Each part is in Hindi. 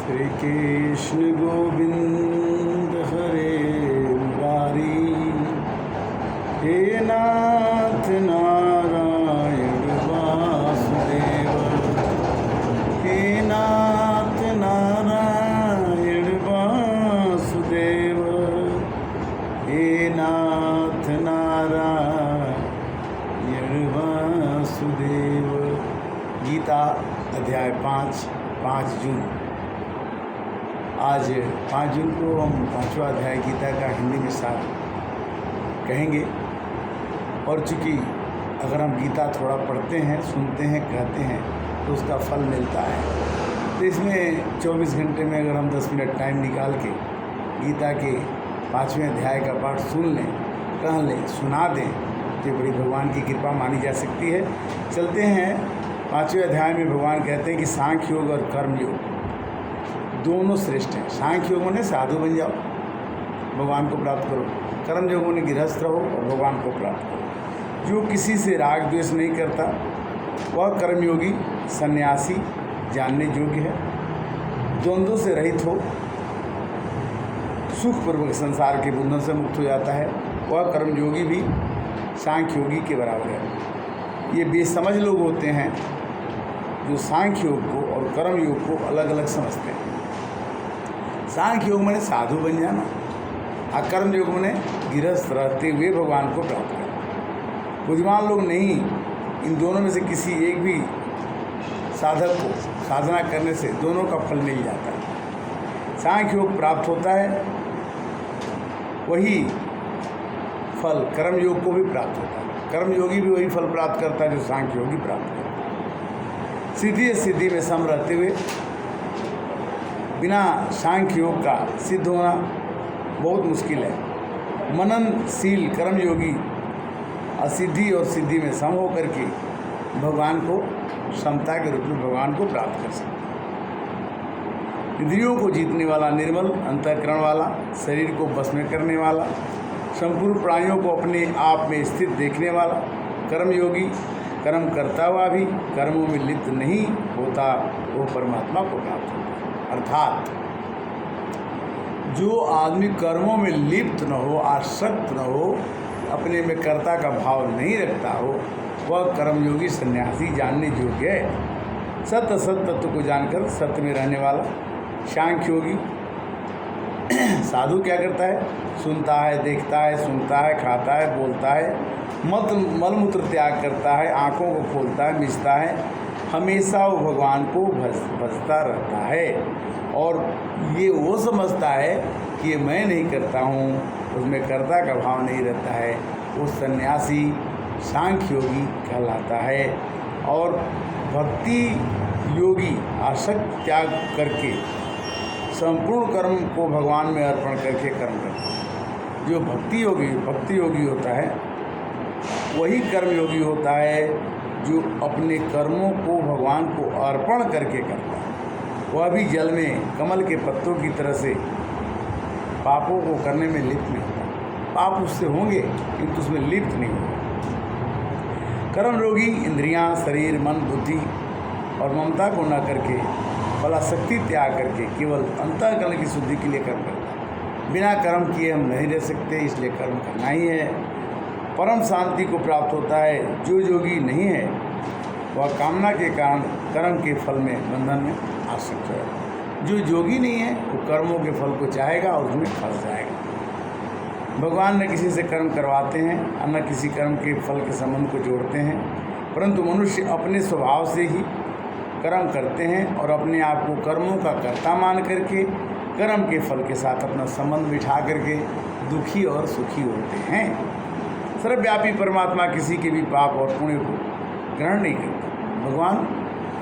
श्री कृष्ण गोविंद हरे मुरारी, हे नाथ नारायण वासुदेव, हे नाथ नारायण वासुदेव, हे नाथ नारायण वासुदेव। गीता अध्याय 5 जून। आज 5 जून को हम 5वां अध्याय गीता का हिंदी में साथ कहेंगे। और चूँकि अगर हम गीता थोड़ा पढ़ते हैं, सुनते हैं, कहते हैं तो उसका फल मिलता है। तो इसमें 24 घंटे में अगर हम 10 मिनट टाइम निकाल के गीता के 5वें अध्याय का पाठ सुन लें, कह लें, सुना दें तो बड़ी भगवान की कृपा मानी जा सकती है। चलते हैं 5वें अध्याय में। भगवान कहते हैं कि सांख्य योग और कर्म योग दोनों श्रेष्ठ हैं। सांख्य योग ने साधु बन जाओ, भगवान को प्राप्त करो। कर्म योगों ने गृहस्थ रहो और भगवान को प्राप्त करो। जो किसी से राग द्वेष नहीं करता वह कर्मयोगी सन्यासी जानने योग्य है। द्वंद्वों से रहित हो, सुखपूर्वक संसार के बंधन से मुक्त हो जाता है, वह कर्मयोगी भी सांख्य योगी के बराबर है। ये बेसमझ लोग होते हैं जो सांख्य योग को और कर्म योग को अलग अलग समझते हैं। सांख्य योग में साधु बन जाना और कर्म योग में गृहस्थ रहते हुए भगवान को प्राप्त करना। बुद्धिमान लोग नहीं, इन दोनों में से किसी एक भी साधक को साधना करने से दोनों का फल मिल जाता है। सांख्य योग प्राप्त होता है, वही फल कर्म योग को भी प्राप्त होता है। कर्म योगी भी वही फल प्राप्त करता है जो सांख्य योगी प्राप्त करता है। सिद्धि सिद्धि में सम रहते हुए बिना सांख्य योग का सिद्ध होना बहुत मुश्किल है। मननशील कर्मयोगी असिद्धि और सिद्धि में सम होकर के भगवान को समता के रूप में भगवान को प्राप्त कर सकते हैं। इंद्रियों को जीतने वाला, निर्मल अंतःकरण वाला, शरीर को बस में करने वाला, संपूर्ण प्राणियों को अपने आप में स्थित देखने वाला कर्मयोगी कर्म करता हुआ भी कर्मों में लिप्त नहीं होता, वो परमात्मा को प्राप्त होता है। अर्थात जो आदमी कर्मों में लिप्त न हो, आसक्त न हो, अपने में कर्ता का भाव नहीं रखता हो, वह कर्मयोगी सन्यासी जानने योग्य है। सत्य तत्व को जानकर सत्य में रहने वाला सांख्य योगी साधु क्या करता है? सुनता है, देखता है, सुनता है, खाता है, बोलता है, मलमूत्र त्याग करता है, आँखों को खोलता है, मिचता है, हमेशा वो भगवान को भजता रहता है। और ये वो समझता है कि ये मैं नहीं करता हूँ, उसमें कर्ता का भाव नहीं रहता है, वो सन्यासी सांख्य योगी कहलाता है। और भक्ति योगी आसक्त त्याग करके संपूर्ण कर्म को भगवान में अर्पण करके कर्म करता है। जो भक्ति योगी होता है वही कर्मयोगी होता है जो अपने कर्मों को भगवान को अर्पण करके करता है। वह भी जल में कमल के पत्तों की तरह से पापों को करने में लिप्त नहीं होता। पाप उससे होंगे किंतु उसमें लिप्त नहीं होगा। कर्मयोगी इंद्रियां, शरीर, मन, बुद्धि और ममता को न करके फलाशक्ति त्याग करके केवल अंतःकरण की शुद्धि के लिए कर्म करता है। बिना कर्म किए हम नहीं रह सकते, इसलिए कर्म करना ही है। परम शांति को प्राप्त होता है। जो योगी नहीं है वह कामना के कारण कर्म के फल में बंधन में आसक्त है। जो योगी नहीं है वो कर्मों के फल को चाहेगा और उसमें फंस जाएगा। भगवान न किसी से कर्म करवाते हैं और न किसी कर्म के फल के संबंध को जोड़ते हैं, परंतु मनुष्य अपने स्वभाव से ही कर्म करते हैं और अपने आप को कर्मों का कर्ता मान करके कर्म के फल के साथ अपना संबंध बिठा करके दुखी और सुखी होते हैं। सर्वव्यापी परमात्मा किसी के भी पाप और पुण्य को ग्रहण नहीं करते। भगवान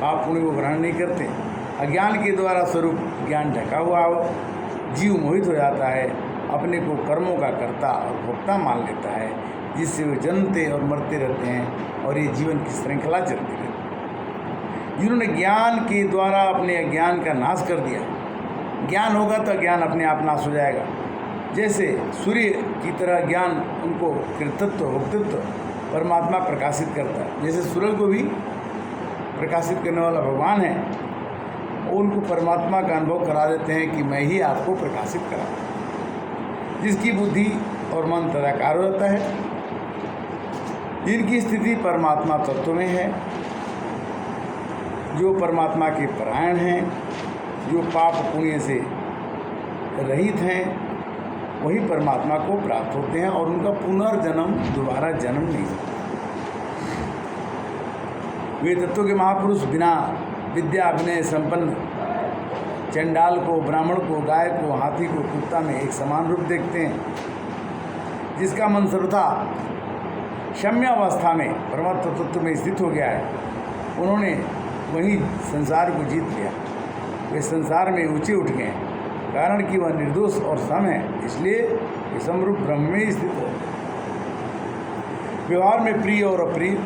पाप पुण्य को ग्रहण नहीं करते। अज्ञान के द्वारा स्वरूप ज्ञान ढका हुआ हो, जीव मोहित हो जाता है, अपने को कर्मों का कर्ता और भोक्ता मान लेता है, जिससे वे जन्मते और मरते रहते हैं और ये जीवन की श्रृंखला चलती रहती है। जिन्होंने ज्ञान के द्वारा अपने अज्ञान का नाश कर दिया, ज्ञान होगा तो अज्ञान अपने आप नाश हो जाएगा। जैसे सूर्य की तरह ज्ञान उनको कृतत्व भोक्तृत्व परमात्मा प्रकाशित करता है, जैसे सूरज को भी प्रकाशित करने वाला भगवान है, उनको परमात्मा का अनुभव करा देते हैं कि मैं ही आपको प्रकाशित करा। जिसकी बुद्धि और मन तदाकार हो जाता है, जिनकी स्थिति परमात्मा तत्व में है, जो परमात्मा के परायण हैं, जो पाप पुण्य से रहित हैं, वही परमात्मा को प्राप्त होते हैं और उनका पुनर्जन्म दोबारा जन्म नहीं होता। वे तत्व के महापुरुष बिना विद्या विनय संपन्न चंडाल को, ब्राह्मण को, गाय को, हाथी को, कुत्ता में एक समान रूप देखते हैं। जिसका मन सर्वथा क्षम्यावस्था में परमात्म तत्व में स्थित हो गया है, उन्होंने वही संसार को जीत लिया। वे संसार में ऊंचे उठ गए, कारण कि वह निर्दोष और सम है, इसलिए वे समरूप ब्रह्म में स्थित हो। व्यवहार में प्रिय और अप्रिय,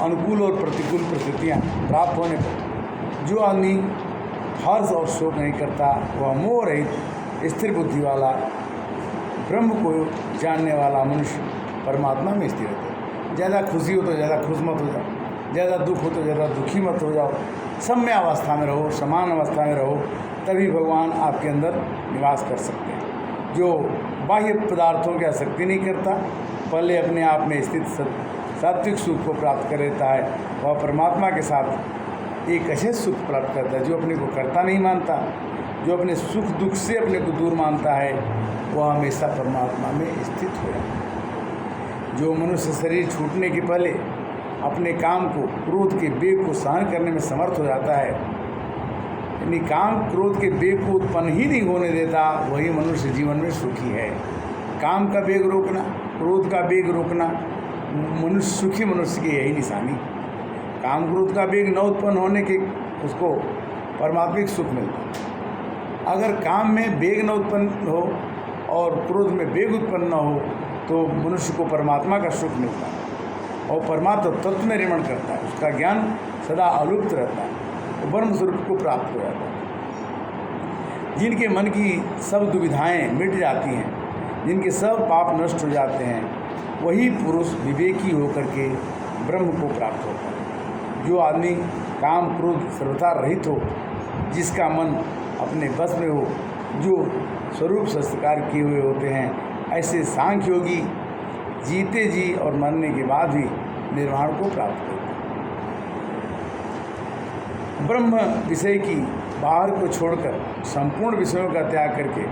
अनुकूल और प्रतिकूल परिस्थितियाँ प्राप्त होने पर जो आदमी हर्ष और शोक नहीं करता, वह मोह रहित स्थिर बुद्धि वाला, ब्रह्म को जानने वाला मनुष्य परमात्मा में स्थिर रहता है। ज़्यादा खुशी हो तो ज़्यादा खुश मत हो जाओ, ज़्यादा दुख हो तो ज़्यादा दुखी मत हो जाओ, सम्य अवस्था में रहो, समान अवस्था में रहो, तभी भगवान आपके अंदर निवास कर सकते हैं। जो बाह्य पदार्थों की आसक्ति नहीं करता, पहले अपने आप में स्थित सात्विक सुख को प्राप्त कर लेता है, वह परमात्मा के साथ एक अच्छे सुख प्राप्त करता है। जो अपने को कर्ता नहीं मानता, जो अपने सुख दुख से अपने को दूर मानता है, वह हमेशा परमात्मा में स्थित हो जाता है। जो मनुष्य शरीर छूटने के पहले अपने काम को, क्रोध के वेग को सहन करने में समर्थ हो जाता है, यानी काम क्रोध के वेग को उत्पन्न ही नहीं होने देता, वही मनुष्य जीवन में सुखी है। काम का वेग रोकना, क्रोध का वेग रोकना मनुष्य, सुखी मनुष्य की यही निशानी। काम क्रोध का वेग न उत्पन्न होने के उसको परमात्मिक सुख मिलता है। अगर काम में वेग न उत्पन्न हो और क्रोध में वेग उत्पन्न न हो तो मनुष्य को परमात्मा का सुख मिलता है और परमात्मा तत्व में रमण करता है, उसका ज्ञान सदा अलुप्त रहता है, वो ब्रह्म स्वरूप को प्राप्त हो जाता है। जिनके मन की सब दुविधाएं मिट जाती हैं, जिनके सब पाप नष्ट हो जाते हैं, वही पुरुष विवेकी होकर के ब्रह्म को प्राप्त होता है। जो आदमी काम क्रोध सर्वथा रहित हो, जिसका मन अपने बस में हो, जो स्वरूप संस्कार किए हुए होते हैं, ऐसे सांख्य योगी जीते जी और मरने के बाद भी निर्वाण को प्राप्त करते हैं। ब्रह्म विषय की बाहर को छोड़कर संपूर्ण विषयों का त्याग करके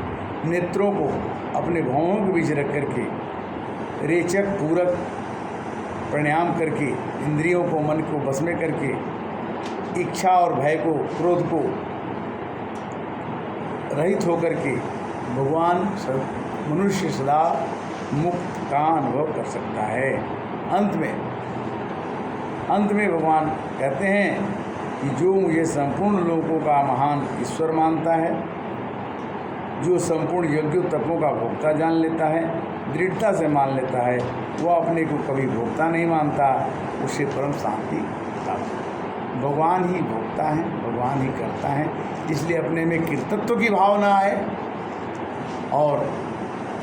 नेत्रों को अपने भावों के बीच रख करके रेचक पूरक प्राणायाम करके, इंद्रियों को, मन को बस में करके, इच्छा और भय को, क्रोध को रहित होकर के भगवान मनुष्य सदा मुक्त का अनुभव कर सकता है। अंत में भगवान कहते हैं कि जो मुझे संपूर्ण लोकों का महान ईश्वर मानता है, जो संपूर्ण यज्ञ तपों का भोक्ता जान लेता है, दृढ़ता से मान लेता है, वह अपने को कभी भोक्ता नहीं मानता, उसे परम शांति प्राप्त है। भगवान ही भोक्ता है, भगवान ही करता है, इसलिए अपने में कृतत्व की भावना है और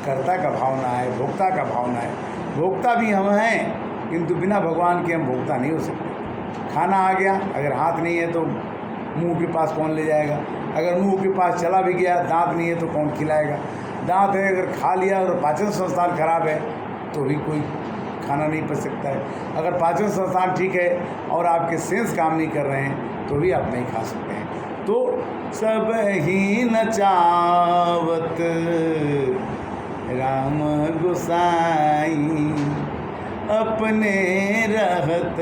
कर्ता का भावना है, भोक्ता का भावना है। भोक्ता भी हम हैं, किंतु बिना भगवान के हम भोक्ता नहीं हो सकते। खाना आ गया, अगर हाथ नहीं है तो मुंह के पास कौन ले जाएगा? अगर मुंह के पास चला भी गया, दांत नहीं है तो कौन खिलाएगा? दांत है, अगर खा लिया और पाचन संस्थान खराब है तो भी कोई खाना नहीं पच सकता है। अगर पाचन संस्थान ठीक है और आपके सेंस काम नहीं कर रहे हैं तो भी आप नहीं खा सकते हैं। तो सब ही नचावत राम गोसाई, अपने रहत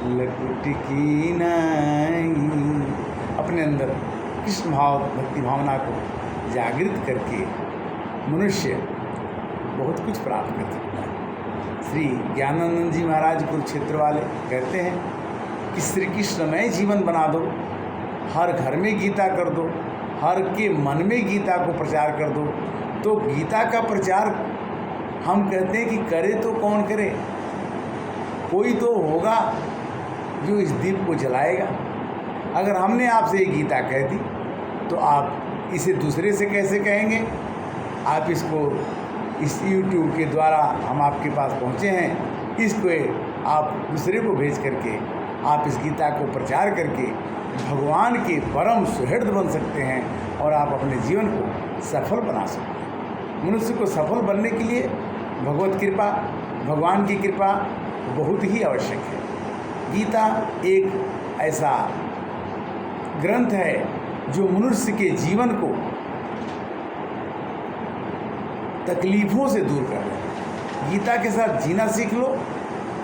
लकुट की नाई। अपने अंदर कृष्ण भाव, भक्ति भावना को जागृत करके मनुष्य बहुत कुछ प्राप्त कर सकता है। श्री ज्ञानानंद जी महाराज कुरुक्षेत्र वाले कहते हैं कि श्री कृष्णमय जीवन बना दो, हर घर में गीता कर दो, हर के मन में गीता को प्रचार कर दो। तो गीता का प्रचार हम कहते हैं कि करे तो कौन करे? कोई तो होगा जो इस दीप को जलाएगा। अगर हमने आपसे ये गीता कह दी तो आप इसे दूसरे से कैसे कहेंगे? आप इसको इस YouTube के द्वारा हम आपके पास पहुँचे हैं, इसको आप दूसरे को भेज करके आप इस गीता को प्रचार करके भगवान के परम सुहृद बन सकते हैं और आप अपने जीवन को सफल बना सकते हैं। मनुष्य को सफल बनने के लिए भगवत कृपा, भगवान की कृपा बहुत ही आवश्यक है। गीता एक ऐसा ग्रंथ है जो मनुष्य के जीवन को तकलीफ़ों से दूर कर रहे हैं। गीता के साथ जीना सीख लो,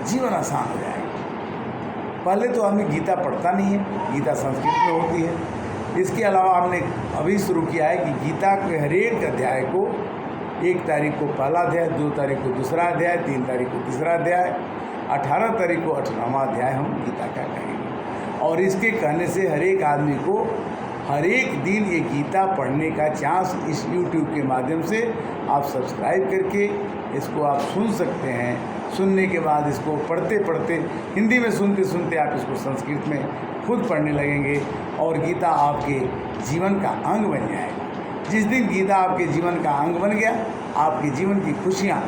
जीवन आसान हो जाएगा। पहले तो आदमी गीता पढ़ता नहीं है, गीता संस्कृत में होती है। इसके अलावा हमने अभी शुरू किया है कि गीता के हर एक अध्याय को 1 तारीख को पहला अध्याय, 2 तारीख को दूसरा अध्याय, 3 तारीख को तीसरा अध्याय, 18 तारीख को 18वां अध्याय हम गीता का कहेंगे। और इसके कहने से हर एक आदमी को हर एक दिन ये गीता पढ़ने का चांस इस YouTube के माध्यम से आप सब्सक्राइब करके इसको आप सुन सकते हैं। सुनने के बाद इसको पढ़ते पढ़ते, हिंदी में सुनते सुनते आप इसको संस्कृत में खुद पढ़ने लगेंगे और गीता आपके जीवन का अंग बन जाएगा। जिस दिन गीता आपके जीवन का अंग बन गया, आपके जीवन की खुशियाँ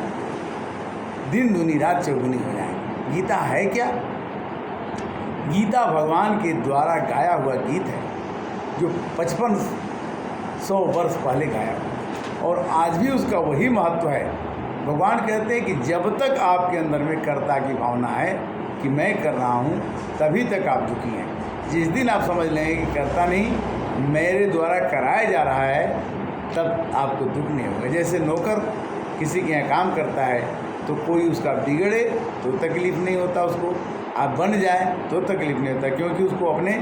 दिन दूनी रात चौगुनी हो जाएंगी। गीता है क्या? गीता भगवान के द्वारा गाया हुआ गीत है जो 5500 वर्ष पहले गाया हुआ और आज भी उसका वही महत्व है। भगवान कहते हैं कि जब तक आपके अंदर में कर्ता की भावना है कि मैं कर रहा हूँ, तभी तक आप दुखी हैं। जिस दिन आप समझ लेंगे कि कर्ता नहीं, मेरे द्वारा कराया जा रहा है, तब आपको दुख नहीं होगा। जैसे नौकर किसी के यहाँ काम करता है तो कोई उसका बिगड़े तो तकलीफ़ नहीं होता, उसको आप बन जाए तो तकलीफ़ नहीं होता, क्योंकि उसको अपने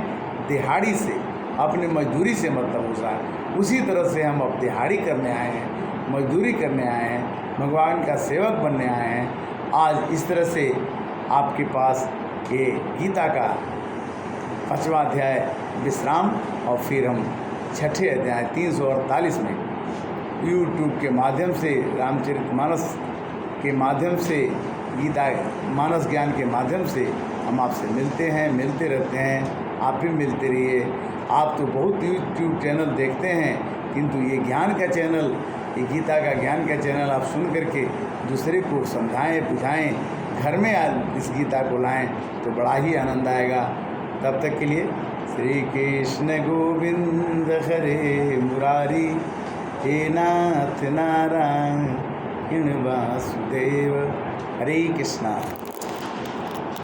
दिहाड़ी से, अपने मजदूरी से मतलब हो रहा है। उसी तरह से हम अब दिहाड़ी करने आए हैं, मजदूरी करने आए हैं, भगवान का सेवक बनने आए हैं। आज इस तरह से आपके पास ये गीता का 5वां अध्याय विश्राम और फिर हम 6ठे अध्याय 348 में YouTube के माध्यम से, रामचरितमानस के माध्यम से, गीता मानस ज्ञान के माध्यम से हम आपसे मिलते हैं, मिलते रहते हैं। आप भी मिलते रहिए। आप तो बहुत YouTube चैनल देखते हैं, किंतु ये ज्ञान का चैनल, ये गीता का ज्ञान का चैनल आप सुन करके दूसरे को समझाएं, बुझाएं, घर में इस गीता को लाएं तो बड़ा ही आनंद आएगा। तब तक के लिए श्री कृष्ण गोविंद हरे मुरारी, हे नाथ नारायण वासुदेव, हरे कृष्णा।